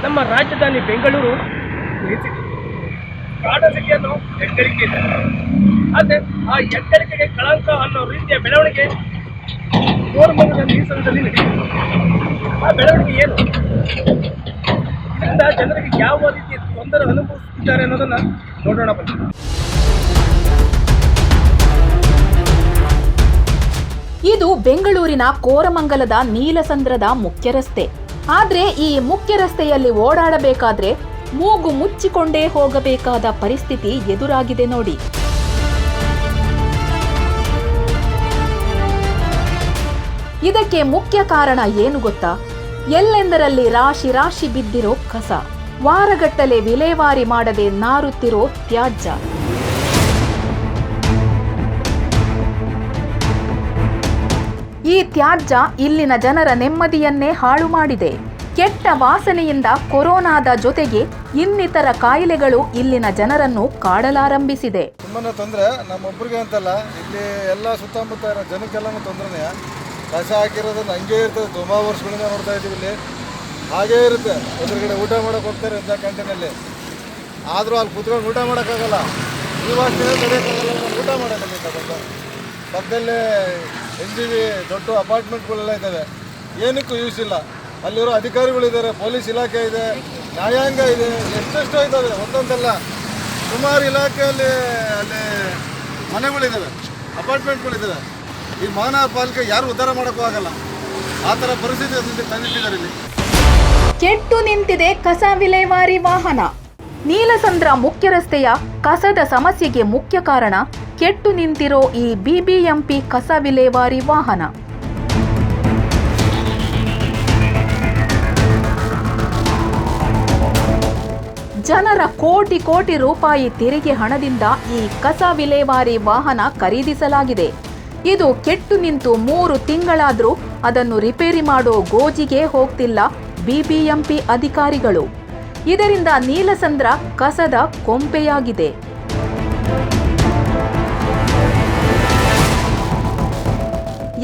ನಮ್ಮ ರಾಜಧಾನಿ ಬೆಂಗಳೂರು ಕಾಡಸಿಕೆಯನ್ನು ಹೆಗ್ಗಳಿಕೆ ಇದೆ. ಆದರೆ ಆ ಹೆಗ್ಗಳಿಕೆಗೆ ಕಳಂಕ ಅನ್ನೋ ರೀತಿಯ ಬೆಳವಣಿಗೆ ಕೋರಮಂಗಲದ ಮೀಸಲದಲ್ಲಿ ನಡೆಯುತ್ತೆ. ಆ ಬೆಳವಣಿಗೆ ಏನು, ಇದರಿಂದ ಜನರಿಗೆ ಯಾವ ರೀತಿಯ ತೊಂದರೆ ಅನುಭವಿಸುತ್ತಿದ್ದಾರೆ ಅನ್ನೋದನ್ನ ನೋಡೋಣ ಬನ್ನಿ. ಇದು ಬೆಂಗಳೂರಿನ ಕೋರಮಂಗಲದ ನೀಲಸಂದ್ರದ ಮುಖ್ಯ ರಸ್ತೆ. ಆದ್ರೆ ಈ ಮುಖ್ಯ ರಸ್ತೆಯಲ್ಲಿ ಓಡಾಡಬೇಕಾದ್ರೆ ಮೂಗು ಮುಚ್ಚಿಕೊಂಡೇ ಹೋಗಬೇಕಾದ ಪರಿಸ್ಥಿತಿ ಎದುರಾಗಿದೆ ನೋಡಿ. ಇದಕ್ಕೆ ಮುಖ್ಯ ಕಾರಣ ಏನು ಗೊತ್ತಾ? ಎಲ್ಲೆಂದರಲ್ಲಿ ರಾಶಿ ರಾಶಿ ಬಿದ್ದಿರೋ ಕಸ, ವಾರಗಟ್ಟಲೆ ವಿಲೇವಾರಿ ಮಾಡದೆ ನಾರುತ್ತಿರೋ ತ್ಯಾಜ್ಯ. ಈ ತ್ಯಾಜ್ಯ ಇಲ್ಲಿನ ಜನರ ನೆಮ್ಮದಿಯನ್ನೇ ಹಾಳು ಮಾಡಿದೆ. ಕೆಟ್ಟ ವಾಸನೆಯಿಂದ ಕೊರೋನಾದ ಜೊತೆಗೆ ಇನ್ನಿತರ ಕಾಯಿಲೆಗಳು ಇಲ್ಲಿನ ಜನರನ್ನು ಕಾಡಲಾರಂಭಿಸಿದೆ. ತುಂಬಾ ತೊಂದರೆ, ನಮ್ಮೊಬ್ಬರಿಗೆ ಅಂತಲ್ಲ, ಇಲ್ಲಿ ಎಲ್ಲ ಸುತ್ತಮುತ್ತ ಇರೋ ಜನಕ್ಕೆಲ್ಲನೂ ತೊಂದರೆನೇ. ಕಸ ಹಾಕಿರೋದನ್ನ ಹಂಗೆ ಇರ್ತದೆ, ತುಂಬ ವರ್ಷಗಳಿಂದ ನೋಡ್ತಾ ಇದ್ದೀವಿ. ಇಲ್ಲಿ ಹಾಗೇ ಇರುತ್ತೆ. ಎದುರುಗಡೆ ಊಟ ಮಾಡೋಕೆ ಹೋಗ್ತಾರೆ ಅಂತ ಕ್ಯಾಂಟೀನಲ್ಲಿ, ಆದರೂ ಅಲ್ಲಿ ಕುತ್ಕೊಂಡು ಊಟ ಮಾಡೋಕ್ಕಾಗಲ್ಲ. ಈ ವಾಸನೆ ತಡೆಯೋಕ್ಕಾಗಲ್ಲ, ಊಟ ಮಾಡೋಕ್ಕಲ್ಲ. ತಗೊಂಡು ಪಕ್ಕದಲ್ಲೇ NGV ದೊಡ್ಡ ಅಪಾರ್ಟ್ಮೆಂಟ್ಗಳೆಲ್ಲ ಇದ್ದಾವೆ, ಏನಕ್ಕೂ ಯೂಸ್ ಇಲ್ಲ. ಅಲ್ಲಿರೋ ಅಧಿಕಾರಿಗಳಿದ್ದಾರೆ, ಪೊಲೀಸ್ ಇಲಾಖೆ ಇದೆ, ನ್ಯಾಯಾಂಗ ಇದೆ, ಎಷ್ಟೆಷ್ಟೋ ಇದ್ದಾವೆ, ಒಂದೊಂದಲ್ಲ ಸುಮಾರು ಇಲಾಖೆಯಲ್ಲಿ ಅಲ್ಲಿ ಮನೆಗಳಿದ್ದಾವೆ, ಅಪಾರ್ಟ್ಮೆಂಟ್ಗಳಿದ್ದಾವೆ. ಈ ಮಹಾನಗರ ಪಾಲಿಕೆ ಯಾರು ಉದ್ಧಾರ ಮಾಡೋಕ್ಕೂ ಆಗಲ್ಲ. ಆ ಥರ ಪರಿಸ್ಥಿತಿ ತಂದಿಟ್ಟಿದ್ದಾರೆ ಇಲ್ಲಿ. ಕೆಟ್ಟು ನಿಂತಿದೆ ಕಸ ವಿಲೇವಾರಿ ವಾಹನ. ನೀಲಸಂದ್ರ ಮುಖ್ಯ ರಸ್ತೆಯ ಕಸದ ಸಮಸ್ಯೆಗೆ ಮುಖ್ಯ ಕಾರಣ ಕೆಟ್ಟು ನಿಂತಿರೋ ಈ BBMP ಕಸ ವಿಲೇವಾರಿ ವಾಹನ. ಜನರ ಕೋಟಿ ಕೋಟಿ ರೂಪಾಯಿ ತೆರಿಗೆ ಹಣದಿಂದ ಈ ಕಸ ವಿಲೇವಾರಿ ವಾಹನ ಖರೀದಿಸಲಾಗಿದೆ. ಇದು ಕೆಟ್ಟು ನಿಂತು 3 ತಿಂಗಳಾದರೂ ಅದನ್ನು ರಿಪೇರಿ ಮಾಡೋ ಗೋಜಿಗೆ ಹೋಗ್ತಿಲ್ಲ BBMP ಅಧಿಕಾರಿಗಳು. ಇದರಿಂದ ನೀಲಸಂದ್ರ ಕಸದ ಕೊಂಪೆಯಾಗಿದೆ.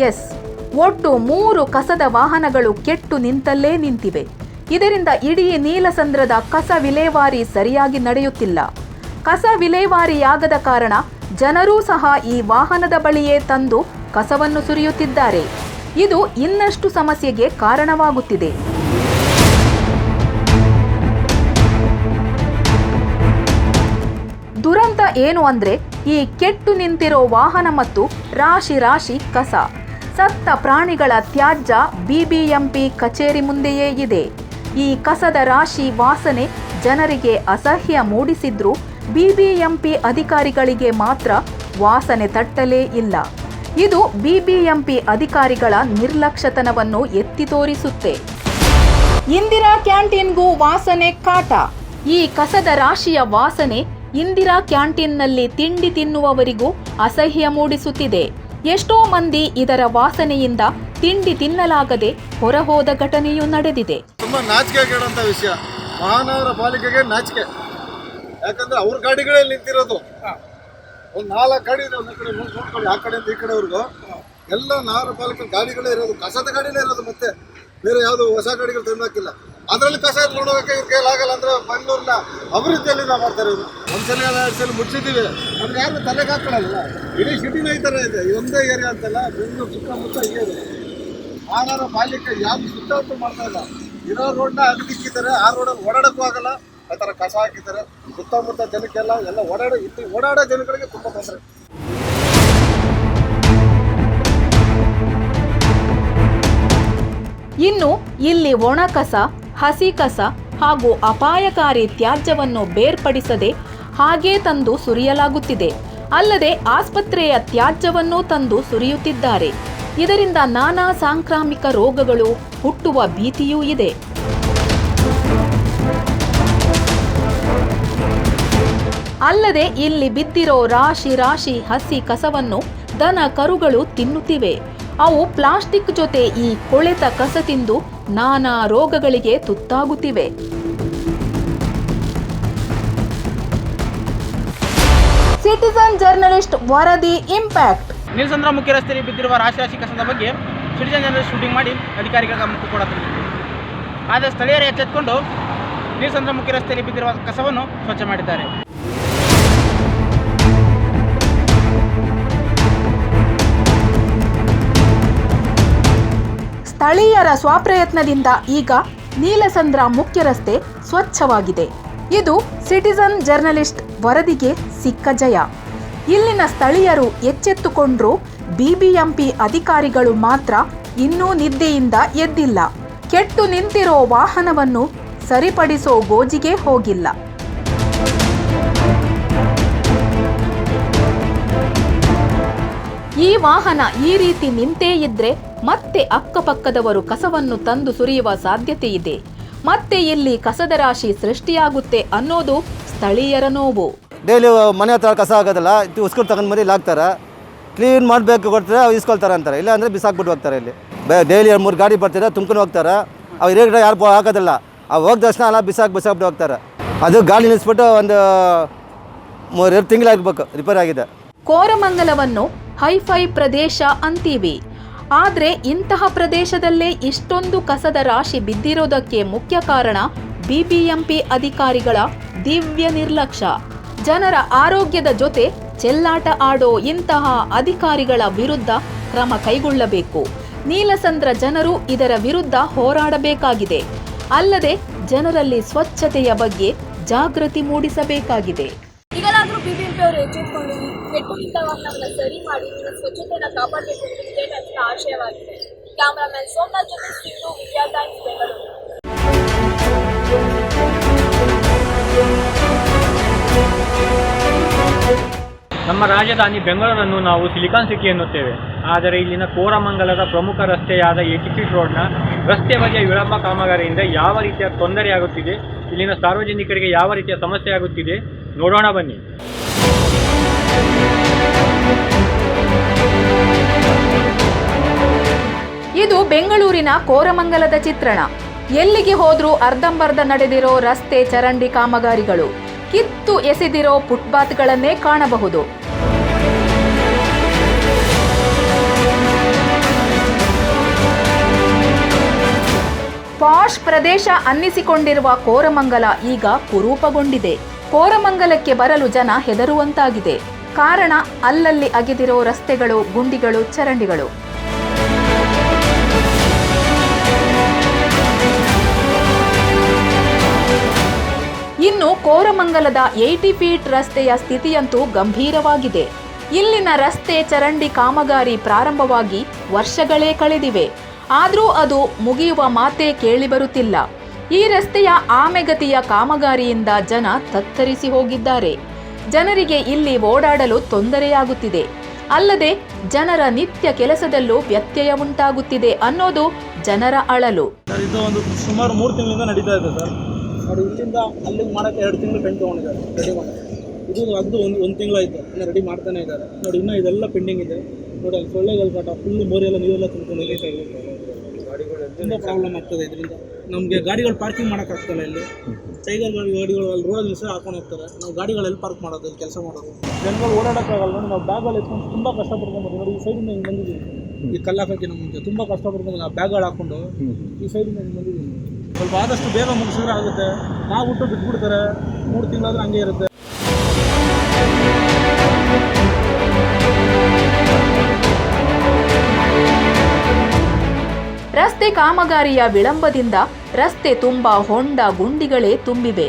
ಎಸ್, ಒಟ್ಟು 3 ಕಸದ ವಾಹನಗಳು ಕೆಟ್ಟು ನಿಂತಲ್ಲೇ ನಿಂತಿವೆ. ಇದರಿಂದ ಇಡೀ ನೀಲಸಂದ್ರದ ಕಸ ವಿಲೇವಾರಿ ಸರಿಯಾಗಿ ನಡೆಯುತ್ತಿಲ್ಲ. ಕಸ ವಿಲೇವಾರಿಯಾಗದ ಕಾರಣ ಜನರೂ ಸಹ ಈ ವಾಹನದ ಬಳಿಯೇ ತಂದು ಕಸವನ್ನು ಸುರಿಯುತ್ತಿದ್ದಾರೆ. ಇದು ಇನ್ನಷ್ಟು ಸಮಸ್ಯೆಗೆ ಕಾರಣವಾಗುತ್ತಿದೆ. ದುರಂತ ಏನು ಅಂದ್ರೆ, ಈ ಕೆಟ್ಟು ನಿಂತಿರೋ ವಾಹನ ಮತ್ತು ರಾಶಿ ರಾಶಿ ಕಸ, ಸತ್ತ ಪ್ರಾಣಿಗಳ ತ್ಯಾಜ್ಯ BBMP ಕಚೇರಿ ಮುಂದೆಯೇ ಇದೆ. ಈ ಕಸದ ರಾಶಿ ವಾಸನೆ ಜನರಿಗೆ ಅಸಹ್ಯ ಮೂಡಿಸಿದ್ರೂ BBMP ಅಧಿಕಾರಿಗಳಿಗೆ ಮಾತ್ರ ವಾಸನೆ ತಟ್ಟಲೇ ಇಲ್ಲ. ಇದು BBMP ಅಧಿಕಾರಿಗಳ ನಿರ್ಲಕ್ಷ್ಯತನವನ್ನು ಎತ್ತಿ ತೋರಿಸುತ್ತೆ. ಇಂದಿರಾ ಕ್ಯಾಂಟೀನ್ಗೂ ವಾಸನೆ ಕಾಟ. ಈ ಕಸದ ರಾಶಿಯ ವಾಸನೆ ಇಂದಿರಾ ಕ್ಯಾಂಟೀನ್ನಲ್ಲಿ ತಿಂಡಿ ತಿನ್ನುವವರಿಗೂ ಅಸಹ್ಯ ಮೂಡಿಸುತ್ತಿದೆ. ಎಷ್ಟೋ ಮಂದಿ ಇದರ ವಾಸನೆಯಿಂದ ತಿಂಡಿ ತಿನ್ನಲಾಗದೆ ಹೊರಹೋದ ಘಟನೆಯೂ ನಡೆದಿದೆ. ತುಂಬ ನಾಚಿಕೆಗೇಡುವಂಥ ವಿಷಯ. ಮಹಾನಗರ ಪಾಲಿಕೆಗೆ ನಾಚಿಕೆ. ಯಾಕಂದ್ರೆ ಅವ್ರ ಗಾಡಿಗಳಲ್ಲಿ ನಿಂತಿರೋದು ಒಂದು 4 ಗಾಡಿ ಇದೆ. ಒಂದು ಕಡೆ ನೋಡ್ಕೊಳ್ಳಿ, ಆ ಕಡೆಯಿಂದ ಈ ಕಡೆವರೆಗೂ ಎಲ್ಲ ನಗರ ಪಾಲಿಕೆ ಗಾಡಿಗಳೇ ಇರೋದು, ಕಸದ ಗಾಡಿನೇ ಇರೋದು. ಮತ್ತೆ ಬೇರೆ ಯಾವುದು ಹೊಸ ಗಾಡಿಗಳು ತಂದಾಕಿಲ್ಲ. ಅದರಲ್ಲಿ ಕಸ ಎತ್ಕೊಂಡು ಹೋಗೋಕ್ಕೆ ಇವ್ರ ಕೈಲಾಗಲ್ಲ. ಅಂದರೆ ಬೆಂಗಳೂರಿನ ಅಭಿವೃದ್ಧಿಯಲ್ಲಿ ನಾವು ಮಾಡ್ತಾರೆ. ಇವರು ಒಂದ್ಸಲ 2 ಸಲ ಮುಚ್ಚಿದ್ದೀವಿ, ನಮ್ಗೆ ಯಾರು ತಲೆಗೆ ಹಾಕೊಳ್ಳಲ್ಲ. ಇಡೀ ಸಿಟಿನ ಈ ಥರ ಇದೆ, ಒಂದೇ ಏರಿಯಾ ಅಂತಲ್ಲ, ಬೆಂಗಳೂರು ಸುತ್ತಮುತ್ತ ಹೀಗೆ ಇದೆ. ಮಹಾನಗರ ಪಾಲಿಕೆ ಯಾವುದು ಸುತ್ತಮುತ್ತ ಮಾಡ್ತಾ ಇಲ್ಲ. ಇರೋ ರೋಡ್ನ ಅಗದಿಕ್ಕಿದ್ದಾರೆ, ಆ ರೋಡಲ್ಲಿ ಓಡಾಡೋಕ್ಕೂ ಆಗಲ್ಲ. ಆ ಥರ ಕಸ ಹಾಕಿದ್ದಾರೆ. ಸುತ್ತಮುತ್ತ ಜನಕ್ಕೆಲ್ಲ ಓಡಾಡೋ ಜನಗಳಿಗೆ ತುಂಬ ತೊಂದರೆ. ಇನ್ನು ಇಲ್ಲಿ ಒಣ ಕಸ, ಹಸಿ ಕಸ ಹಾಗೂ ಅಪಾಯಕಾರಿ ತ್ಯಾಜ್ಯವನ್ನು ಬೇರ್ಪಡಿಸದೆ ಹಾಗೇ ತಂದು ಸುರಿಯಲಾಗುತ್ತಿದೆ. ಅಲ್ಲದೆ ಆಸ್ಪತ್ರೆಯ ತ್ಯಾಜ್ಯವನ್ನೂ ತಂದು ಸುರಿಯುತ್ತಿದ್ದಾರೆ. ಇದರಿಂದ ನಾನಾ ಸಾಂಕ್ರಾಮಿಕ ರೋಗಗಳು ಹುಟ್ಟುವ ಭೀತಿಯೂ ಇದೆ. ಅಲ್ಲದೆ ಇಲ್ಲಿ ಬಿದ್ದಿರೋ ರಾಶಿ ರಾಶಿ ಹಸಿ ಕಸವನ್ನು ದನ ಕರುಗಳು ತಿನ್ನುತ್ತಿವೆ. ಅವು ಪ್ಲಾಸ್ಟಿಕ್ ಜೊತೆ ಈ ಕೊಳೆತ ಕಸ ತಿಂದು ನಾನಾ ರೋಗಗಳಿಗೆ ತುತ್ತಾಗುತ್ತಿವೆ. ಸಿಟಿಜನ್ ಜರ್ನಲಿಸ್ಟ್ ವರದಿ ಇಂಪ್ಯಾಕ್ಟ್. ನೀಲಸಂದ್ರ ಮುಖ್ಯ ರಸ್ತೆಯಲ್ಲಿ ಬಿದ್ದಿರುವ ರಾಶಿ ಕಸದ ಬಗ್ಗೆ ಸಿಟಿಜನ್ ಜರ್ನಲಿಸ್ಟ್ ಶೂಟಿಂಗ್ ಮಾಡಿ ಅಧಿಕಾರಿಗಳ ಗಮನಕ್ಕೆ ಕೊಡುತ್ತಿದೆ. ಆದರೆ ಸ್ಥಳೀಯರು ಎಚ್ಚೆತ್ತುಕೊಂಡು ನೀಲಸಂದ್ರ ಮುಖ್ಯ ರಸ್ತೆಯಲ್ಲಿ ಬಿದ್ದಿರುವ ಕಸವನ್ನು ಸ್ವಚ್ಛ ಮಾಡಿದ್ದಾರೆ. ಸ್ಥಳೀಯರ ಸ್ವಪ್ರಯತ್ನದಿಂದ ಈಗ ನೀಲಸಂದ್ರ ಮುಖ್ಯ ರಸ್ತೆ ಸ್ವಚ್ಛವಾಗಿದೆ. ಇದು ಸಿಟಿಜನ್ ಜರ್ನಲಿಸ್ಟ್ ವರದಿಗೆ ಸಿಕ್ಕ ಜಯ. ಇಲ್ಲಿನ ಸ್ಥಳೀಯರು ಎಚ್ಚೆತ್ತುಕೊಂಡ್ರೂ ಬಿಬಿಎಂಪಿ ಅಧಿಕಾರಿಗಳು ಮಾತ್ರ ಇನ್ನೂ ನಿದ್ದೆಯಿಂದ ಎದ್ದಿಲ್ಲ. ಕೆಟ್ಟು ನಿಂತಿರೋ ವಾಹನವನ್ನು ಸರಿಪಡಿಸೋ ಗೋಜಿಗೆ ಹೋಗಿಲ್ಲ. ಈ ವಾಹನ ಈ ರೀತಿ ನಿಂತೇ ಇದ್ರೆ ಮತ್ತೆ ಅಕ್ಕಪಕ್ಕದವರು ಕಸವನ್ನು ತಂದು ಸುರಿಯುವ ಸಾಧ್ಯತೆ ಇದೆ. ಮತ್ತೆ ಇಲ್ಲಿ ಕಸದ ರಾಶಿ ಸೃಷ್ಟಿಯಾಗುತ್ತೆ ಅನ್ನೋದು ಸ್ಥಳೀಯರ ನೋವು. ಡೈಲಿ ಮನೆ ಹತ್ರ ಕಸ ಆಗೋದಲ್ಲ, ಉಸ್ಕೂರು ತಗೊಂಡು ಮನೆ ಹಾಕ್ತಾರೆ, ಕ್ಲೀನ್ ಮಾಡಬೇಕು ಕೊಡ್ತಾರೆ, ಅವ್ರು ಇಸ್ಕೊಳ್ತಾರೆ ಅಂತಾರೆ. ಇಲ್ಲ ಅಂದರೆ ಬಿಸಾಕ್ಬಿಟ್ಟು ಹೋಗ್ತಾರೆ. ಇಲ್ಲಿ ಡೈಲಿ 2-3 ಗಾಡಿ ಬರ್ತಾರೆ, ತುಂಬ್ಕೊಂಡು ಹೋಗ್ತಾರೆ. ಅವ್ರು ಇರೋ ಯಾರು ಹಾಕೋದಿಲ್ಲ, ಅವ್ರು ಹೋದ ತಕ್ಷಣ ಎಲ್ಲ ಬಿಸಾಕ್ಬಿಟ್ಟು ಹೋಗ್ತಾರೆ. ಅದು ಗಾಡಿ ನಿಲ್ಲಿಸ್ಬಿಟ್ಟು ಒಂದು 2 ತಿಂಗಳಾಗಬೇಕು ರಿಪೇರ್ ಆಗಿದೆ. ಕೋರಮಂಗಲವನ್ನು ಹೈಫೈ ಪ್ರದೇಶ ಅಂತೀವಿ. ಆದರೆ ಇಂತಹ ಪ್ರದೇಶದಲ್ಲೇ ಇಷ್ಟೊಂದು ಕಸದ ರಾಶಿ ಬಿದ್ದಿರೋದಕ್ಕೆ ಮುಖ್ಯ ಕಾರಣ ಬಿಬಿಎಂಪಿ ಅಧಿಕಾರಿಗಳ ದಿವ್ಯ ನಿರ್ಲಕ್ಷ್ಯ. ಜನರ ಆರೋಗ್ಯದ ಜೊತೆ ಚೆಲ್ಲಾಟ ಆಡೋ ಇಂತಹ ಅಧಿಕಾರಿಗಳ ವಿರುದ್ಧ ಕ್ರಮ ಕೈಗೊಳ್ಳಬೇಕು. ನೀಲಸಂದ್ರ ಜನರು ಇದರ ವಿರುದ್ಧ ಹೋರಾಡಬೇಕಾಗಿದೆ. ಅಲ್ಲದೆ ಜನರಲ್ಲಿ ಸ್ವಚ್ಛತೆಯ ಬಗ್ಗೆ ಜಾಗೃತಿ ಮೂಡಿಸಬೇಕಾಗಿದೆ. ಈಗಲಾದರೂ ಬಿಬಿಎಂಪಿ ಅವರು ಎಚ್ಚೆತ್ತುಕೊಂಡು ಕೆಟ್ಟು ನಿಂತ ವಾಹನವನ್ನು ಸರಿ ಮಾಡಿ ಸ್ವಚ್ಛತೆಯನ್ನು ಕಾಪಾಡಬೇಕು ಎಂಬುದೇ ನನ್ನ ಆಶಯವಾಗಿದೆ. ಕ್ಯಾಮರಾಮನ್ ಸೋಮನಾಥ್ ಜೊತೆ ಸಿದ್ದು, ವಿದ್ಯಾ ಟೈಮ್ಸ್, ಬೆಂಗಳೂರು. ನಮ್ಮ ರಾಜಧಾನಿ ಬೆಂಗಳೂರನ್ನು ನಾವು ಸಿಲಿಕಾನ್ ಸಿಟಿ ಎನ್ನುತ್ತೇವೆ. ಆದರೆ ಇಲ್ಲಿನ ಕೋರಮಂಗಲದ ಪ್ರಮುಖ ರಸ್ತೆಯಾದ 80 ಫೀಟ್ ರೋಡ್ನ ರಸ್ತೆ ಬದಿಯ ವಿಳಂಬ ಕಾಮಗಾರಿಯಿಂದ ಯಾವ ರೀತಿಯ ತೊಂದರೆಯಾಗುತ್ತಿದೆ, ಇಲ್ಲಿನ ಸಾರ್ವಜನಿಕರಿಗೆ ಯಾವ ರೀತಿಯ ಸಮಸ್ಯೆಯಾಗುತ್ತಿದೆ ನೋಡೋಣ ಬನ್ನಿ. ಇದು ಬೆಂಗಳೂರಿನ ಕೋರಮಂಗಲದ ಚಿತ್ರಣ. ಎಲ್ಲಿಗೆ ಹೋದ್ರೂ ಅರ್ಧಂಬರ್ಧ ನಡೆದಿರೋ ರಸ್ತೆ ಚರಂಡಿ ಕಾಮಗಾರಿಗಳು, ಕಿತ್ತು ಎಸೆದಿರೋ ಫುಟ್ಪಾತ್ಗಳನ್ನೇ ಕಾಣಬಹುದು. ಪಾಶ್ ಪ್ರದೇಶ ಅನ್ನಿಸಿಕೊಂಡಿರುವ ಕೋರಮಂಗಲ ಈಗ ಕುರೂಪಗೊಂಡಿದೆ. ಕೋರಮಂಗಲಕ್ಕೆ ಬರಲು ಜನ ಹೆದರುವಂತಾಗಿದೆ. ಕಾರಣ ಅಲ್ಲಲ್ಲಿ ಅಗೆದಿರೋ ರಸ್ತೆಗಳು, ಗುಂಡಿಗಳು, ಚರಂಡಿಗಳು. ಇನ್ನು ಕೋರಮಂಗಲದ 80 ಫೀಟ್ ರಸ್ತೆಯ ಸ್ಥಿತಿಯಂತೂ ಗಂಭೀರವಾಗಿದೆ. ಇಲ್ಲಿನ ರಸ್ತೆ ಚರಂಡಿ ಕಾಮಗಾರಿ ಪ್ರಾರಂಭವಾಗಿ ವರ್ಷಗಳೇ ಕಳೆದಿವೆ. ಆದರೂ ಅದು ಮುಗಿಯುವ ಮಾತೇ ಕೇಳಿಬರುತ್ತಿಲ್ಲ. ಈ ರಸ್ತೆಯ ಆಮೆಗತಿಯ ಕಾಮಗಾರಿಯಿಂದ ಜನ ತತ್ತರಿಸಿ ಹೋಗಿದ್ದಾರೆ. ಜನರಿಗೆ ಇಲ್ಲಿ ಓಡಾಡಲು ತೊಂದರೆಯಾಗುತ್ತಿದೆ. ಅಲ್ಲದೆ ಜನರ ನಿತ್ಯ ಕೆಲಸದಲ್ಲೂ ವ್ಯತ್ಯಯ ಉಂಟಾಗುತ್ತಿದೆ ಅನ್ನೋದು ಜನರ ಅಳಲು. ಇದು ಒಂದು ಸುಮಾರು 3 ತಿಂಗಳಿಂದ ನಡೀತಾ ಇದೆ ಸರ್. ನೋಡಿ, ಇಲ್ಲಿಂದ ಅಲ್ಲಿಗೆ ಮಾಡೋಕ್ಕೆ 2 ತಿಂಗಳು ಟೈಮ್ ತೊಗೊಂಡಿದ್ದಾರೆ ರೆಡಿ ಮಾಡೋಕ್ಕೆ. ಇದು ಅದು ಒಂದು ತಿಂಗಳಾಯಿತು, ಇನ್ನು ರೆಡಿ ಮಾಡ್ತಾನೆ ಇದ್ದಾರೆ. ನೋಡಿ, ಇನ್ನೂ ಇದೆಲ್ಲ ಪೆಂಡಿಂಗ್ ಇದೆ. ನೋಡಿ, ಅಲ್ಲಿ ಸೊಳ್ಳೆಗಳು ಕಾಟ, ಫುಲ್ಲು ಮೋರಿಯೆಲ್ಲ ನೀರೆಲ್ಲ ತುಂಬ್ಕೊಂಡು ಹೋಗ್ತಾ ಇದೆ. ತುಂಬ ಪ್ರಾಬ್ಲಮ್ ಆಗ್ತದೆ ಇದರಿಂದ. ನಮಗೆ ಗಾಡಿಗಳು ಪಾರ್ಕಿಂಗ್ ಮಾಡೋಕ್ಕಾಗ್ತಲ್ಲ. ಇಲ್ಲಿ ಸೈಕಲ್ ಗಾಡಿಗಳು ಅಲ್ಲಿ ರೋಡಲ್ಲಿ ಸಹ ಹಾಕೊಂಡು ಹೋಗ್ತಾರೆ. ನಾವು ಗಾಡಿಗಳೆಲ್ಲ ಪಾರ್ಕ್ ಮಾಡೋದು, ಇಲ್ಲಿ ಕೆಲಸ ಮಾಡೋದು. ಜನಗಳು ಓಡಾಡೋಕ್ಕಾಗಲ್ಲ. ನೋಡಿ, ನಾವು ಬ್ಯಾಗಲ್ಲಿ ಎತ್ಕೊಂಡು ತುಂಬ ಕಷ್ಟಪಡ್ಕೊಂಡು ನೋಡಿ, ಈ ಸೈಡಿಂದ ಹಿಂಗೆ ಬಂದಿದ್ದೀವಿ. ಈ ಕಲ್ಲಾಕೋಕ್ಕಿಂತ ಮುಂಚೆ ತುಂಬ ಕಷ್ಟಪಡ್ಕೊಂಡು ನಾವು ಬ್ಯಾಗ್ಗಳು ಹಾಕ್ಕೊಂಡು ಈ ಸೈಡಿಂದ ಹಿಂಗೆ ಬಂದಿದ್ದೀವಿ. ಸ್ವಲ್ಪ ಆದಷ್ಟು ಬೇಗ ಮುಗಿಸಿದ್ರೆ ಆಗುತ್ತೆ. ನಾವು ಬಿಟ್ಟು ಬಿಟ್ಬಿಡ್ತಾರೆ. 3 ತಿಂಗಳಾದರೂ ಹಂಗೆ ಇರುತ್ತೆ. ರಸ್ತೆ ಕಾಮಗಾರಿಯ ವಿಳಂಬದಿಂದ ರಸ್ತೆ ತುಂಬಾ ಹೊಂಡ, ಗುಂಡಿಗಳೇ ತುಂಬಿವೆ.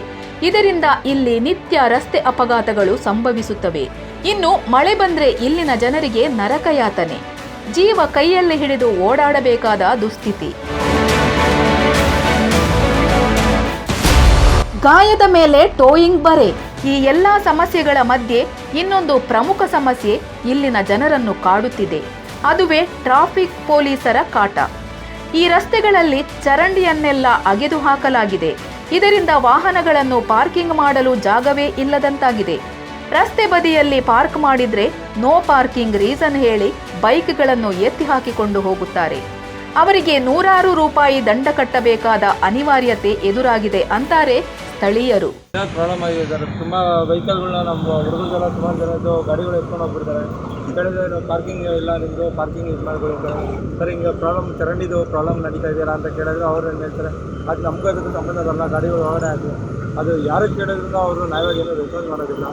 ಇದರಿಂದ ಇಲ್ಲಿ ನಿತ್ಯ ರಸ್ತೆ ಅಪಘಾತಗಳು ಸಂಭವಿಸುತ್ತವೆ. ಇನ್ನು ಮಳೆ ಬಂದ್ರೆ ಇಲ್ಲಿನ ಜನರಿಗೆ ನರಕಯಾತನೆ. ಜೀವ ಕೈಯಲ್ಲಿ ಹಿಡಿದು ಓಡಾಡಬೇಕಾದ ದುಸ್ಥಿತಿ. ಗಾಯದ ಮೇಲೆ ಟೋಯಿಂಗ್ ಬರೆ. ಈ ಎಲ್ಲಾ ಸಮಸ್ಯೆಗಳ ಮಧ್ಯೆ ಇನ್ನೊಂದು ಪ್ರಮುಖ ಸಮಸ್ಯೆ ಇಲ್ಲಿನ ಜನರನ್ನು ಕಾಡುತ್ತಿದೆ. ಅದುವೇ ಟ್ರಾಫಿಕ್ ಪೊಲೀಸರ ಕಾಟ. ಈ ರಸ್ತೆಗಳಲ್ಲಿ ಚರಂಡಿಯನ್ನೆಲ್ಲ ಅಗೆದು ಹಾಕಲಾಗಿದೆ. ಇದರಿಂದ ವಾಹನಗಳನ್ನು ಪಾರ್ಕಿಂಗ್ ಮಾಡಲು ಜಾಗವೇ ಇಲ್ಲದಂತಾಗಿದೆ. ರಸ್ತೆ ಬದಿಯಲ್ಲಿ ಪಾರ್ಕ್ ಮಾಡಿದ್ರೆ ನೋ ಪಾರ್ಕಿಂಗ್ ರೀಸನ್ ಹೇಳಿ ಬೈಕ್ಗಳನ್ನು ಎತ್ತಿ ಹಾಕಿಕೊಂಡು ಹೋಗುತ್ತಾರೆ. ಅವರಿಗೆ 100 ರೂಪಾಯಿ ದಂಡ ಕಟ್ಟಬೇಕಾದ ಅನಿವಾರ್ಯತೆ ಎದುರಾಗಿದೆ ಅಂತಾರೆ ಸ್ಥಳೀಯರು. ಪ್ರಾಬ್ಲಮ್ ಆಗಿದೆ ಸರ್. ತುಂಬ ವೆಹಿಕಲ್ಗಳನ್ನ ನಮ್ಮ ಹುಡುಗರೆಲ್ಲ ಸುಮಾರು ಜನ ಗಾಡಿಗಳು ಎತ್ಕೊಂಡು ಹೋಗ್ಬಿಡ್ತಾರೆ. ಕೇಳಿದ್ರೆ ಪಾರ್ಕಿಂಗ್ ಇಲ್ಲ, ನಿಮ್ಮದು ಪಾರ್ಕಿಂಗ್ ಯೂಸ್ ಮಾಡ್ಕೊಳ್ಳಿ ಸರ್. ಹಿಂಗೆ ಪ್ರಾಬ್ಲಮ್ ಚರಂಡಿದು ಪ್ರಾಬ್ಲಮ್ ನಡೀತಾ ಇದೆಯಲ್ಲ ಅಂತ ಕೇಳಿದ್ರೆ ಅವ್ರು ಏನು ಹೇಳ್ತಾರೆ, ಅದು ನಮಗೂ ಅದಕ್ಕೆ ಸಂಬಂಧ ಬರಲ್ಲ, ಗಾಡಿಗಳು ಹೊರಗಡೆ ಆಗಿ ಅದು ಯಾರು ಕೇಳಿದ್ರು ಅವರು ನಾವಾಗಿ ಏನೂ ರೆಸ್ಪಾನ್ಸ್ ಮಾಡೋದಿಲ್ಲ.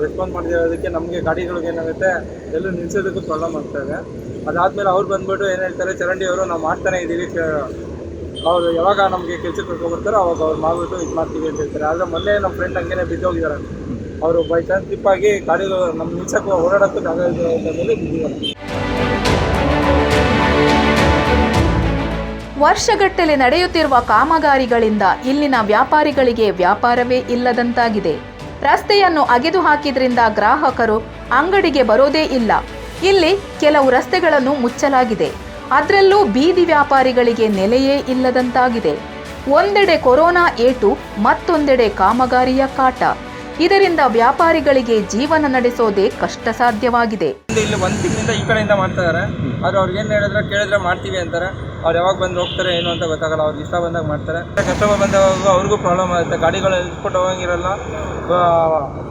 ರೆಸ್ಪಾನ್ಸ್ ಮಾಡಿರೋದಕ್ಕೆ ನಮಗೆ ಗಾಡಿಗಳಿಗೆ ಏನಾಗುತ್ತೆ ಎಲ್ಲೂ ನಿಲ್ಸೋದಕ್ಕೂ ಪ್ರಾಬ್ಲಮ್ ಆಗ್ತಾಯಿದೆ. ಅದಾದಮೇಲೆ ಅವ್ರು ಬಂದುಬಿಟ್ಟು ಏನು ಹೇಳ್ತಾರೆ, ಚರಂಡಿಯವರು ನಾವು ಮಾಡ್ತಾನೆ ಇದ್ದೀವಿ, ಅವರು ಯಾವಾಗ ನಮಗೆ ಕೆಲಸಕ್ಕೆ ಕರ್ಕೊಂಡ್ಬರ್ತಾರೋ ಅವಾಗ ಅವ್ರು ಮಾಡಿಬಿಟ್ಟು ಇದು ಮಾಡ್ತೀವಿ ಅಂತ ಹೇಳ್ತಾರೆ. ಆದರೆ ಮೊನ್ನೆ ನಮ್ಮ ಫ್ರೆಂಡ್ ಹಂಗೇನೆ ಬಿದ್ದೋಗಿದ್ದಾರೆ. ಅವರು ಬೈ ಚಾನ್ಸ್ ಸ್ಲಿಪ್ಪಾಗಿ ಗಾಡಿಗಳು ನಮ್ಮ ನಿಲ್ಸಕ್ಕೆ ಓಡಾಡೋಕ್ಕೂ ಜಾಗ ಇದ್ದ ಮೇಲೆ ಬಿದ್ದಿದ್ದಾರೆ. ವರ್ಷಗಟ್ಟಲೆ ನಡೆಯುತ್ತಿರುವ ಕಾಮಗಾರಿಗಳಿಂದ ಇಲ್ಲಿನ ವ್ಯಾಪಾರಿಗಳಿಗೆ ವ್ಯಾಪಾರವೇ ಇಲ್ಲದಂತಾಗಿದೆ. ರಸ್ತೆಯನ್ನು ಅಗೆದು ಹಾಕಿದ್ರಿಂದ ಗ್ರಾಹಕರು ಅಂಗಡಿಗೆ ಬರೋದೇ ಇಲ್ಲ. ಇಲ್ಲಿ ಕೆಲವು ರಸ್ತೆಗಳನ್ನು ಮುಚ್ಚಲಾಗಿದೆ. ಅದರಲ್ಲೂ ಬೀದಿ ವ್ಯಾಪಾರಿಗಳಿಗೆ ನೆಲೆಯೇ ಇಲ್ಲದಂತಾಗಿದೆ. ಒಂದೆಡೆ ಕೊರೋನಾ ಏಟು, ಮತ್ತೊಂದೆಡೆ ಕಾಮಗಾರಿಯ ಕಾಟ. ಇದರಿಂದ ವ್ಯಾಪಾರಿಗಳಿಗೆ ಜೀವನ ನಡೆಸೋದೇ ಕಷ್ಟ ಸಾಧ್ಯವಾಗಿದೆ. ಇಲ್ಲಿ ಒಂದು ತಿಂಗಳಿಂದ ಈ ಕಡೆಯಿಂದ ಮಾಡ್ತಾ ಇದ್ದಾರೆ. ಆದರೆ ಅವ್ರಿಗೆ ಏನು ಹೇಳಿದ್ರೆ ಕೇಳಿದ್ರೆ ಮಾಡ್ತೀವಿ ಅಂತಾರೆ. ಅವ್ರು ಯಾವಾಗ ಬಂದು ಹೋಗ್ತಾರೆ ಏನು ಅಂತ ಗೊತ್ತಾಗಲ್ಲ. ಅವ್ರಿಗೆ ಇಷ್ಟ ಬಂದಾಗ ಮಾಡ್ತಾರೆ. ಕಸ್ಟಮರ್ ಬಂದಾಗ ಅವ್ರಿಗೂ ಪ್ರಾಬ್ಲಮ್ ಆಗುತ್ತೆ. ಗಾಡಿಗಳು ಎತ್ಕೊಂಡು ಹೋಗಂಗಿರಲ್ಲ.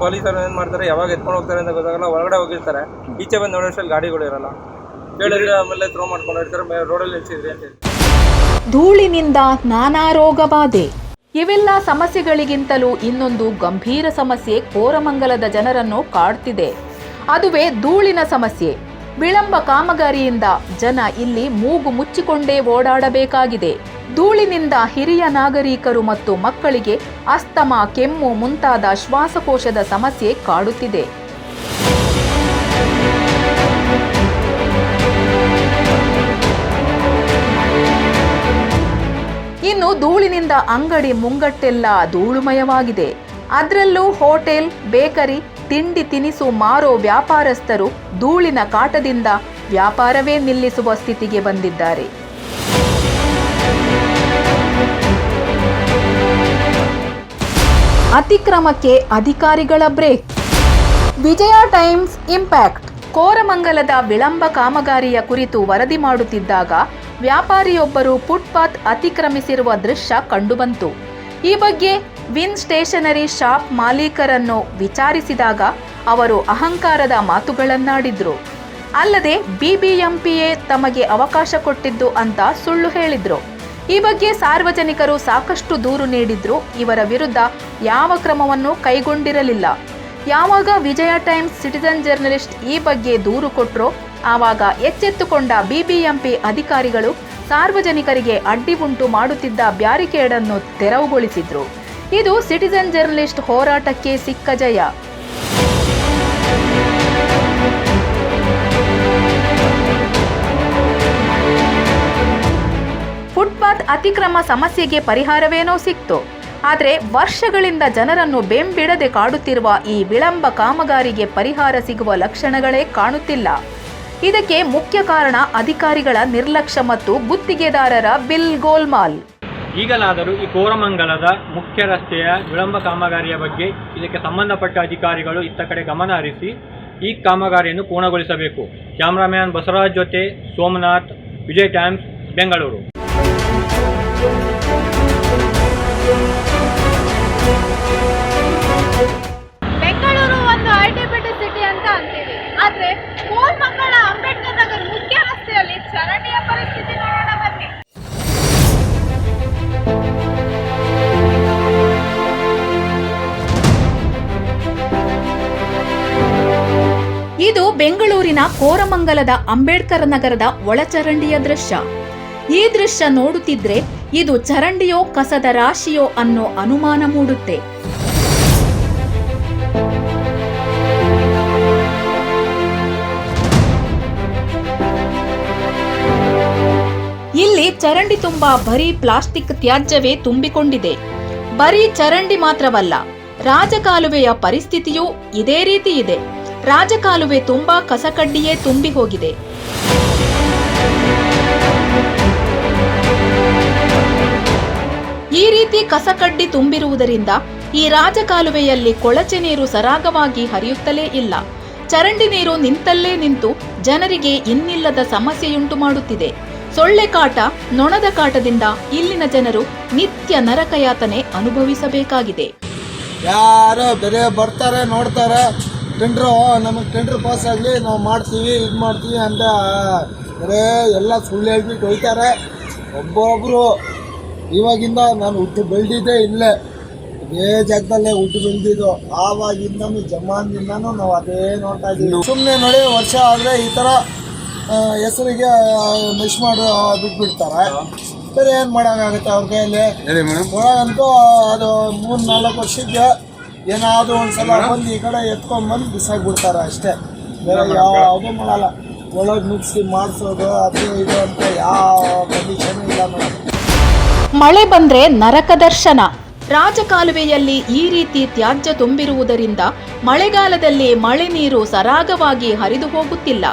ಪೊಲೀಸರು ಏನು ಮಾಡ್ತಾರೆ, ಯಾವಾಗ ಎತ್ಕೊಂಡು ಹೋಗ್ತಾರೆ ಅಂತ ಗೊತ್ತಾಗಲ್ಲ. ಹೊರಗಡೆ ಹೋಗಿರ್ತಾರೆ, ಈಚೆ ಬಂದು ನೋಡೋಷ್ಟರಲ್ಲಿ ಗಾಡಿಗಳು ಇರಲ್ಲ. ಕೇಳಿದ್ರೆ ಆಮೇಲೆ ಥ್ರೋ ಮಾಡ್ಕೊಂಡು ಇರ್ತಾರೆ, ರೋಡಲ್ಲಿ ನಿಲ್ಸಿದ್ರಿ ಅಂತ ಹೇಳಿ. ಧೂಳಿನಿಂದ ನಾನಾ ರೋಗ ಬಾಧೆ. ಇವೆಲ್ಲ ಸಮಸ್ಯೆಗಳಿಗಿಂತಲೂ ಇನ್ನೊಂದು ಗಂಭೀರ ಸಮಸ್ಯೆ ಕೋರಮಂಗಲದ ಜನರನ್ನು ಕಾಡ್ತಿದೆ. ಅದುವೇ ಧೂಳಿನ ಸಮಸ್ಯೆ. ವಿಳಂಬ ಕಾಮಗಾರಿಯಿಂದ ಜನ ಇಲ್ಲಿ ಮೂಗು ಮುಚ್ಚಿಕೊಂಡೇ ಓಡಾಡಬೇಕಾಗಿದೆ. ಧೂಳಿನಿಂದ ಹಿರಿಯ ನಾಗರಿಕರು ಮತ್ತು ಮಕ್ಕಳಿಗೆ ಅಸ್ತಮಾ, ಕೆಮ್ಮು ಮುಂತಾದ ಶ್ವಾಸಕೋಶದ ಸಮಸ್ಯೆ ಕಾಡುತ್ತಿದೆ. ಇನ್ನು ಧೂಳಿನಿಂದ ಅಂಗಡಿ ಮುಂಗಟ್ಟೆಲ್ಲ ಧೂಳುಮಯವಾಗಿದೆ. ಅದರಲ್ಲೂ ಹೋಟೆಲ್, ಬೇಕರಿ, ತಿಂಡಿ ತಿನಿಸು ಮಾರೋ ವ್ಯಾಪಾರಸ್ಥರು ಧೂಳಿನ ಕಾಟದಿಂದ ವ್ಯಾಪಾರವೇ ನಿಲ್ಲಿಸುವ ಸ್ಥಿತಿಗೆ ಬಂದಿದ್ದಾರೆ. ಅತಿಕ್ರಮಕ್ಕೆ ಅಧಿಕಾರಿಗಳ ಬ್ರೇಕ್. ವಿಜಯ ಟೈಮ್ಸ್ ಇಂಪ್ಯಾಕ್ಟ್. ಕೋರಮಂಗಲದ ವಿಳಂಬ ಕಾಮಗಾರಿಯ ಕುರಿತು ವರದಿ ಮಾಡುತ್ತಿದ್ದಾಗ ವ್ಯಾಪಾರಿಯೊಬ್ಬರು ಫುಟ್ಪಾತ್ ಅತಿಕ್ರಮಿಸಿರುವ ದೃಶ್ಯ ಕಂಡುಬಂತು. ಈ ಬಗ್ಗೆ ವಿನ್ ಸ್ಟೇಷನರಿ ಶಾಪ್ ಮಾಲೀಕರನ್ನು ವಿಚಾರಿಸಿದಾಗ ಅವರು ಅಹಂಕಾರದ ಮಾತುಗಳನ್ನಾಡಿದ್ರು. ಅಲ್ಲದೆ ಬಿಬಿಎಂಪಿಯೇ ತಮಗೆ ಅವಕಾಶ ಕೊಟ್ಟಿದ್ದು ಅಂತ ಸುಳ್ಳು ಹೇಳಿದ್ರು. ಈ ಬಗ್ಗೆ ಸಾರ್ವಜನಿಕರು ಸಾಕಷ್ಟು ದೂರು ನೀಡಿದ್ರು. ಇವರ ವಿರುದ್ಧ ಯಾವ ಕ್ರಮವನ್ನು ಕೈಗೊಂಡಿರಲಿಲ್ಲ. ಯಾವಾಗ ವಿಜಯ ಟೈಮ್ಸ್ ಸಿಟಿಜನ್ ಜರ್ನಲಿಸ್ಟ್ ಈ ಬಗ್ಗೆ ದೂರು ಕೊಟ್ಟರೋ ಆವಾಗ ಎಚ್ಚೆತ್ತುಕೊಂಡ ಬಿಬಿಎಂಪಿ ಅಧಿಕಾರಿಗಳು ಸಾರ್ವಜನಿಕರಿಗೆ ಅಡ್ಡಿ ಉಂಟು ಮಾಡುತ್ತಿದ್ದ ಬ್ಯಾರಿಕೇಡನ್ನು ತೆರವುಗೊಳಿಸಿದ್ರು. ಇದು ಸಿಟಿಜನ್ ಜರ್ನಲಿಸ್ಟ್ ಹೋರಾಟಕ್ಕೆ ಸಿಕ್ಕ ಜಯ. ಫುಟ್ಪಾತ್ ಅತಿಕ್ರಮ ಸಮಸ್ಯೆಗೆ ಪರಿಹಾರವೇನೋ ಸಿಕ್ತು. ಆದರೆ ವರ್ಷಗಳಿಂದ ಜನರನ್ನು ಬೆಂಬಿಡದೆ ಕಾಡುತ್ತಿರುವ ಈ ವಿಳಂಬ ಕಾಮಗಾರಿಗೆ ಪರಿಹಾರ ಸಿಗುವ ಲಕ್ಷಣಗಳೇ ಕಾಣುತ್ತಿಲ್ಲ. ಇದಕ್ಕೆ ಮುಖ್ಯ ಕಾರಣ ಅಧಿಕಾರಿಗಳ ನಿರ್ಲಕ್ಷ್ಯ ಮತ್ತು ಗುತ್ತಿಗೆದಾರರ ಬಿಲ್ ಗೋಲ್ಮಾಲ್. ಈಗಲಾದರೂ ಈ ಕೋರಮಂಗಲದ ಮುಖ್ಯ ರಸ್ತೆಯ ವಿಳಂಬ ಕಾಮಗಾರಿಯ ಬಗ್ಗೆ ಇದಕ್ಕೆ ಸಂಬಂಧಪಟ್ಟ ಅಧಿಕಾರಿಗಳು ಇತ್ತ ಕಡೆ ಗಮನ ಹರಿಸಿ ಈ ಕಾಮಗಾರಿಯನ್ನು ಪೂರ್ಣಗೊಳಿಸಬೇಕು. ಕ್ಯಾಮರಾಮ್ಯಾನ್ ಬಸವರಾಜ್ ಜೊತೆ ಸೋಮನಾಥ್, ವಿಜಯ್ ಟೈಮ್ಸ್, ಬೆಂಗಳೂರು. ಬೆಂಗಳೂರು ಒಂದು ಐಟಿ ಸಿಟಿ ಅಂತ ಅಂತೀವಿ. ಆದ್ರೆ ಕೋರಮಂಗಲ ಅಂಬೇಡ್ಕರ್ ನಗರ್ ಮುಖ್ಯ ರಸ್ತೆಯಲ್ಲಿ ಚರಂಡಿಯ ಪರಿಸ್ಥಿತಿ ನೋಡೋಣ ಬನ್ನಿ. ಇದು ಬೆಂಗಳೂರಿನ ಕೋರಮಂಗಲದ ಅಂಬೇಡ್ಕರ್ ನಗರದ ಒಳಚರಂಡಿಯ ದೃಶ್ಯ. ಈ ದೃಶ್ಯ ನೋಡುತ್ತಿದ್ರೆ ಇದು ಚರಂಡಿಯೋ ಕಸದ ರಾಶಿಯೋ ಅನ್ನೋ ಅನುಮಾನ ಮೂಡುತ್ತೆ. ಇಲ್ಲಿ ಚರಂಡಿ ತುಂಬಾ ಬರೀ ಪ್ಲಾಸ್ಟಿಕ್ ತ್ಯಾಜ್ಯವೇ ತುಂಬಿಕೊಂಡಿದೆ. ಬರೀ ಚರಂಡಿ ಮಾತ್ರವಲ್ಲ, ರಾಜಕಾಲುವೆಯ ಪರಿಸ್ಥಿತಿಯೂ ಇದೇ ರೀತಿ ಇದೆ. ರಾಜಕಾಲುವೆ ತುಂಬಾ ಕಸಕಡ್ಡಿಯೇ ತುಂಬಿ ಹೋಗಿದೆ. ಈ ರೀತಿ ಕಸಕಡ್ಡಿ ತುಂಬಿರುವುದರಿಂದ ಈ ರಾಜಕಾಲುವೆಯಲ್ಲಿ ಕೊಳಚೆ ನೀರು ಸರಾಗವಾಗಿ ಹರಿಯುತ್ತಲೇ ಇಲ್ಲ. ಚರಂಡಿ ನೀರು ನಿಂತಲ್ಲೇ ನಿಂತು ಜನರಿಗೆ ಇನ್ನಿಲ್ಲದ ಸಮಸ್ಯೆಯುಂಟು ಮಾಡುತ್ತಿದೆ. ಸೊಳ್ಳೆ ಕಾಟ, ನೊಣದ ಕಾಟದಿಂದ ಇಲ್ಲಿನ ಜನರು ನಿತ್ಯ ನರಕಯಾತನೆ ಅನುಭವಿಸಬೇಕಾಗಿದೆ. ಯಾರೋ ಬೇರೆ ಬರ್ತಾರೆ ನೋಡ್ತಾರೆ, ಟೆಂಡ್ರು ನಮಗೆ ಟೆಂಡ್ರ್ ಪಾಸ್ ಆಗಲಿ ನಾವು ಮಾಡ್ತೀವಿ ಇದು ಮಾಡ್ತೀವಿ ಅಂತ ಬರೇ ಎಲ್ಲ ಸುಳ್ಳು ಹೇಳ್ಬಿಟ್ಟು ಹೋಯ್ತಾರೆ. ಒಬ್ಬೊಬ್ಬರು ಇವಾಗಿಂದ ನಾನು ಹುಟ್ಟು ಬೆಳೆದಿದ್ದೆ ಇಲ್ಲೇ, ಇದೇ ಜಾಗದಲ್ಲೇ ಹುಟ್ಟು ಬೆಳೆದಿದ್ದು. ಆವಾಗಿಂದನೂ ಜಮಾನ್ದಿಂದನೂ ನಾವು ಅದೇ ನೋಡ್ತಾ ಇದ್ದೀವಿ. ಸುಮ್ಮನೆ ನೋಡಿ ವರ್ಷ ಆದರೆ ಈ ಥರ ಹೆಸರಿಗೆ ಮಿಸ್ ಮಾಡಿ ಬಿಟ್ಬಿಡ್ತಾರೆ. ಬೇರೆ ಏನು ಮಾಡೋಕ್ಕಾಗುತ್ತೆ ಅವ್ರ ಕೈಯಲ್ಲಿ? ಒಳಗಂತೂ ಅದು 3-4 ವರ್ಷಕ್ಕೆ ಏನಾದರೂ ಒಂದ್ಸಲ ಬಂದು ಈ ಕಡೆ ಎತ್ಕೊಂಡ್ಬಂದು ಬಿಸಾಕ್ಬಿಡ್ತಾರೆ ಅಷ್ಟೇ. ಬೇರೆ ಯಾವುದೂ ಮಾಡಲ್ಲ. ಒಳಗೆ ಮಿಕ್ಸಿ ಮಾಡಿಸೋದು ಅದು ಇದು ಅಂತ ಯಾವ ಕಂಡೀಷನ್ ಇಲ್ಲ ಮೇಡಮ್. ಮಳೆ ಬಂದ್ರೆ ನರಕ ದರ್ಶನ. ರಾಜಕಾಲುವೆಯಲ್ಲಿ ಈ ರೀತಿ ತ್ಯಾಜ್ಯ ತುಂಬಿರುವುದರಿಂದ ಮಳೆಗಾಲದಲ್ಲಿ ಮಳೆ ನೀರು ಸರಾಗವಾಗಿ ಹರಿದು ಹೋಗುತ್ತಿಲ್ಲ.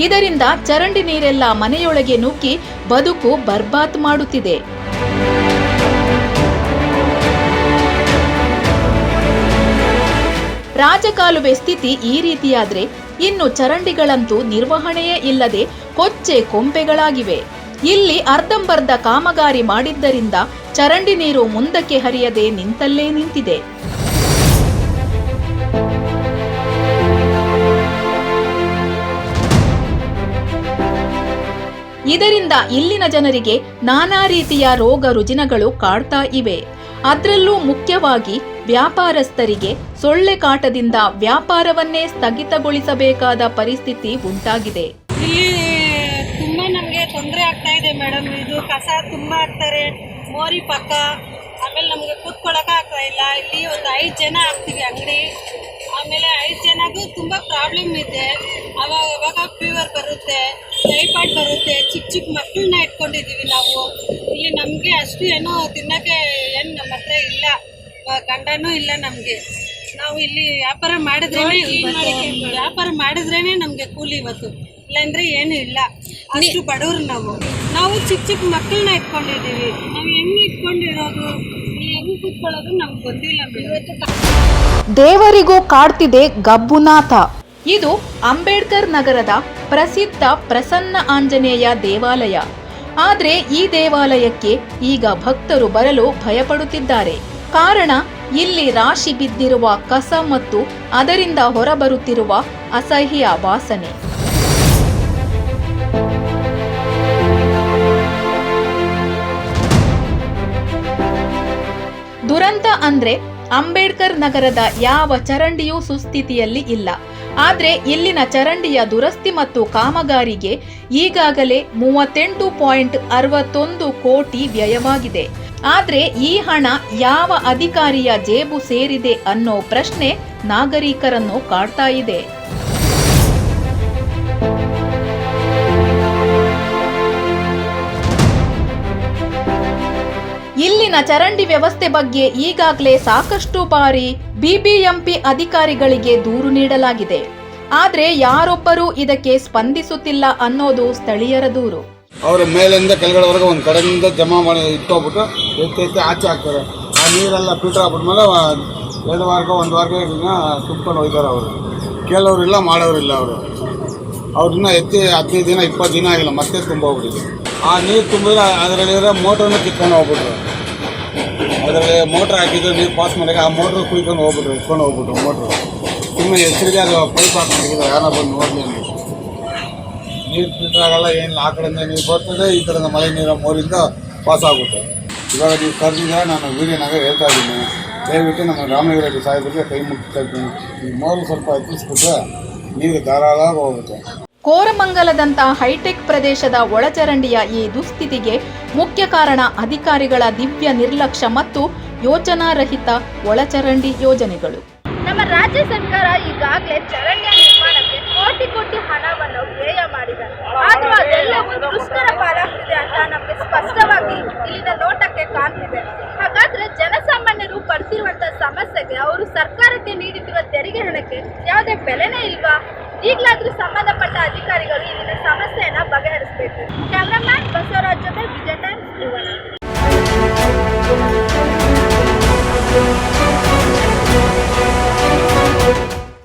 ಇದರಿಂದ ಚರಂಡಿ ನೀರೆಲ್ಲ ಮನೆಯೊಳಗೆ ನುಗ್ಗಿ ಬದುಕು ಬರ್ಬಾದ್ ಮಾಡುತ್ತಿದೆ. ರಾಜಕಾಲುವೆ ಸ್ಥಿತಿ ಈ ರೀತಿಯಾದ್ರೆ ಇನ್ನು ಚರಂಡಿಗಳಂತೂ ನಿರ್ವಹಣೆಯೇ ಇಲ್ಲದೆ ಕೊಚ್ಚೆ ಕೊಂಪೆಗಳಾಗಿವೆ. ಇಲ್ಲಿ ಅರ್ಧಂಬರ್ಧ ಕಾಮಗಾರಿ ಮಾಡಿದ್ದರಿಂದ ಚರಂಡಿ ನೀರು ಮುಂದಕ್ಕೆ ಹರಿಯದೆ ನಿಂತಲ್ಲೇ ನಿಂತಿದೆ. ಇದರಿಂದ ಇಲ್ಲಿನ ಜನರಿಗೆ ನಾನಾ ರೀತಿಯ ರೋಗ ರುಜಿನಗಳು ಕಾಡ್ತಾ ಇವೆ. ಅದರಲ್ಲೂ ಮುಖ್ಯವಾಗಿ ವ್ಯಾಪಾರಸ್ಥರಿಗೆ ಸೊಳ್ಳೆ ಕಾಟದಿಂದ ವ್ಯಾಪಾರವನ್ನೇ ಸ್ಥಗಿತಗೊಳಿಸಬೇಕಾದ ಪರಿಸ್ಥಿತಿ ಉಂಟಾಗಿದೆ. ಇಲ್ಲಿ ತುಂಬಾ ನಮಗೆ ತೊಂದರೆ ಆಗ್ತಾ ಇದೆ ಮೇಡಮ್. ಇದು ಕಸ ತುಂಬಾ ಹಾಕ್ತಾರೆ ಮೋರಿ ಪಕ್ಕ, ಆಮೇಲೆ ನಮಗೆ ಕೂತ್ಕೊಳ್ಳೋಕೆ ಆಗ್ತಾ ಇಲ್ಲ. ಇಲ್ಲಿ ಒಂದು 5 ಜನ ಆಗ್ತೀವಿ ಅಂಗಡಿ, ಆಮೇಲೆ 5 ಜನಗೂ ತುಂಬ ಪ್ರಾಬ್ಲಮ್ ಇದೆ. ಅವಾಗ ಫೀವರ್ ಬರುತ್ತೆ, ಟೈಫಾಯ್ಡ್ ಬರುತ್ತೆ. ಚಿಕ್ಕ ಮಕ್ಕಳನ್ನ ಇಟ್ಕೊಂಡಿದ್ದೀವಿ ನಾವು. ಇಲ್ಲಿ ನಮಗೆ ಅಷ್ಟು ಏನೋ ತಿನ್ನೋಕ್ಕೆ ಏನು ನಮ್ಮ ಹತ್ರ ಇಲ್ಲ, ಗಂಡನೂ ಇಲ್ಲ ನಮಗೆ. ನಾವು ಇಲ್ಲಿ ವ್ಯಾಪಾರ ಮಾಡಿದ್ರೇನೆ ನಮಗೆ ಕೂಲಿ ಇವತ್ತು, ಇಲ್ಲಾಂದ್ರೆ ಏನು ಇಲ್ಲ. ಅಷ್ಟು ಬಡವರು ನಾವು ಚಿಕ್ಕ ಮಕ್ಕಳನ್ನ ಇಟ್ಕೊಂಡಿದ್ದೀವಿ. ನಾವು ಹೆಂಗೆ ಇಟ್ಕೊಂಡಿರೋದು, ಹೆಂಗೆ ಕೂತ್ಕೊಳ್ಳೋದು ನಮ್ಗೆ ಗೊತ್ತಿಲ್ಲ. ದೇವರಿಗೂ ಕಾಡ್ತಿದೆ ಗಬ್ಬುನಾಥ. ಇದು ಅಂಬೇಡ್ಕರ್ ನಗರದ ಪ್ರಸಿದ್ಧ ಪ್ರಸನ್ನ ಆಂಜನೇಯ ದೇವಾಲಯ. ಆದರೆ ಈ ದೇವಾಲಯಕ್ಕೆ ಈಗ ಭಕ್ತರು ಬರಲು ಭಯಪಡುತ್ತಿದ್ದಾರೆ. ಕಾರಣ ಇಲ್ಲಿ ರಾಶಿ ಬಿದ್ದಿರುವ ಕಸ ಮತ್ತು ಅದರಿಂದ ಹೊರಬರುತ್ತಿರುವ ಅಸಹ್ಯ ವಾಸನೆ. ದುರಂತ ಅಂದ್ರೆ ಅಂಬೇಡ್ಕರ್ ನಗರದ ಯಾವ ಚರಂಡಿಯೂ ಸುಸ್ಥಿತಿಯಲ್ಲಿ ಇಲ್ಲ. ಆದ್ರೆ ಇಲ್ಲಿನ ಚರಂಡಿಯ ದುರಸ್ತಿ ಮತ್ತು ಕಾಮಗಾರಿಗೆ ಈಗಾಗಲೇ 38.61 ಕೋಟಿ ವ್ಯಯವಾಗಿದೆ. ಆದ್ರೆ ಈ ಹಣ ಯಾವ ಅಧಿಕಾರಿಯ ಜೇಬು ಸೇರಿದೆ ಅನ್ನೋ ಪ್ರಶ್ನೆ ನಾಗರಿಕರನ್ನು ಕಾಡ್ತಾ ಇದೆ. ಇಲ್ಲಿನ ಚರಂಡಿ ವ್ಯವಸ್ಥೆ ಬಗ್ಗೆ ಈಗಾಗಲೇ ಸಾಕಷ್ಟು ಬಾರಿ ಬಿಬಿಎಂಪಿ ಅಧಿಕಾರಿಗಳಿಗೆ ದೂರು ನೀಡಲಾಗಿದೆ. ಆದ್ರೆ ಯಾರೊಬ್ಬರೂ ಇದಕ್ಕೆ ಸ್ಪಂದಿಸುತ್ತಿಲ್ಲ ಅನ್ನೋದು ಸ್ಥಳೀಯರ ದೂರು. ಅವರ ಮೇಲಿಂದ ಕೆಳಗಡೆವರೆಗೆ ಒಂದು ಕಡೆಯಿಂದ ಜಮಾ ಮಾಡಿ ಇಟ್ಟೋಗ್ಬಿಟ್ಟು ಎತ್ತಿ ಆಚೆ ಹಾಕ್ತಾರೆ. ಆ ನೀರೆಲ್ಲ ಫಿಲ್ಟರ್ ಆಗ್ಬಿಟ್ಮೇಲೆ 2 ವಾರಕ್ಕೆ 1 ವಾರಕ್ಕೆ ತುಂಬ್ಕೊಂಡು ಹೋಗ್ತಾರೆ. ಅವರು ಕೇಳೋರಿಲ್ಲ, ಮಾಡೋರಿಲ್ಲ. ಅವ್ರನ್ನ ಎತ್ತಿ 15 ದಿನ 20 ದಿನ ಆಗಿಲ್ಲ, ಮತ್ತೆ ತುಂಬ ಹೋಗ್ಬಿಟ್ಟಿದೆ. ಆ ನೀರು ತುಂಬಿದ್ರೆ ಅದರಲ್ಲಿರೋ ಮೋಟ್ರನ್ನ ಕಿತ್ಕೊಂಡು ಹೋಗ್ಬಿಟ್ರು. ಅದರಲ್ಲಿ ಮೋಟ್ರ್ ಹಾಕಿದ್ರು, ನೀರು ಪಾಸ್ ಮಾಡೋಕೆ ಆ ಮೋಟ್ರ್ ಕುಯ್ಕೊಂಡು ಹೋಗ್ಬಿಟ್ರು, ಇಟ್ಕೊಂಡು ಹೋಗ್ಬಿಟ್ರು ಮೋಟ್ರು. ಸುಮ್ಮನೆ ಹೆಸರಿಗೆ ಅದು ಪೈಪ್ ಹಾಕೊಂಡಿದ್ರು, ಯಾರೋ ಬಂದು ನೋಡಲಿ ಅಂತ. ನೀರು ಫಿಲ್ಟರ್ ಆಗಲ್ಲ, ಏನಿಲ್ಲ. ಆ ಕಡೆಯಿಂದ ನೀರು ಬರ್ತದೆ, ಈ ಕಡೆಯಿಂದ ಮಳೆ ನೀರು ಮೋರಿಂದ ಪಾಸ್ ಆಗುತ್ತೆ. ಇವಾಗ ನೀವು ಕರೆದಿದ್ರೆ ನಾನು ವೀಡಿಯೋನಾಗ ಹೇಳ್ತಾ ಇದ್ದೀನಿ, ದಯವಿಟ್ಟು ನಮ್ಮ ರಾಮನಗರ ಸಾಹೇಬರಿಗೆ ಕೈ ಮುಗಿಸ್ತಾ ಇದ್ದೀನಿ. ಈ ಮೋರು ಸ್ವಲ್ಪ ಎತ್ತಿಸ್ಬಿಟ್ರೆ ನೀರು ಧಾರಾಳವಾಗಿ ಹೋಗುತ್ತೆ. ಕೋರಮಂಗಲದಂಥ ಹೈಟೆಕ್ ಪ್ರದೇಶದ ಒಳಚರಂಡಿಯ ಈ ದುಸ್ಥಿತಿಗೆ ಮುಖ್ಯ ಕಾರಣ ಅಧಿಕಾರಿಗಳ ದಿವ್ಯ ನಿರ್ಲಕ್ಷ್ಯ ಮತ್ತು ಯೋಜನಾರಹಿತ ಒಳಚರಂಡಿ ಯೋಜನೆಗಳು. ನಮ್ಮ ರಾಜ್ಯ ಸರ್ಕಾರ ಈಗಾಗಲೇ ಚರಂಡಿಯ ನಿರ್ಮಾಣಕ್ಕೆ ಕೋಟಿ ಹಣವನ್ನು ವ್ಯಯ ಮಾಡಿದೆ. ಆದರೂ ಅದೆಲ್ಲವೂ ದುಷ್ಕರ ಪಾಲಾಗ್ತಿದೆ ಅಂತ ನಮಗೆ ಸ್ಪಷ್ಟವಾಗಿ ಇಲ್ಲಿನ ನೋಟಕ್ಕೆ ಕಾಣ್ತಿದೆ. ಹಾಗಾದ್ರೆ ಜನಸಾಮಾನ್ಯರು ಪಡ್ತಿರುವಂತಹ ಸಮಸ್ಯೆಗೆ ಅವರು ಸರ್ಕಾರಕ್ಕೆ ನೀಡುತ್ತಿರುವ ತೆರಿಗೆ ಹಣಕ್ಕೆ ಯಾವುದೇ ಬೆಲೆನೇ ಇಲ್ವಾ? ಈಗಲಾದ್ರೂ ಸಂಬಂಧಪಟ್ಟ ಅಧಿಕಾರಿಗಳು ಇಲ್ಲಿನ ಸಮಸ್ಯೆಯನ್ನ ಬಗೆಹರಿಸಬೇಕು.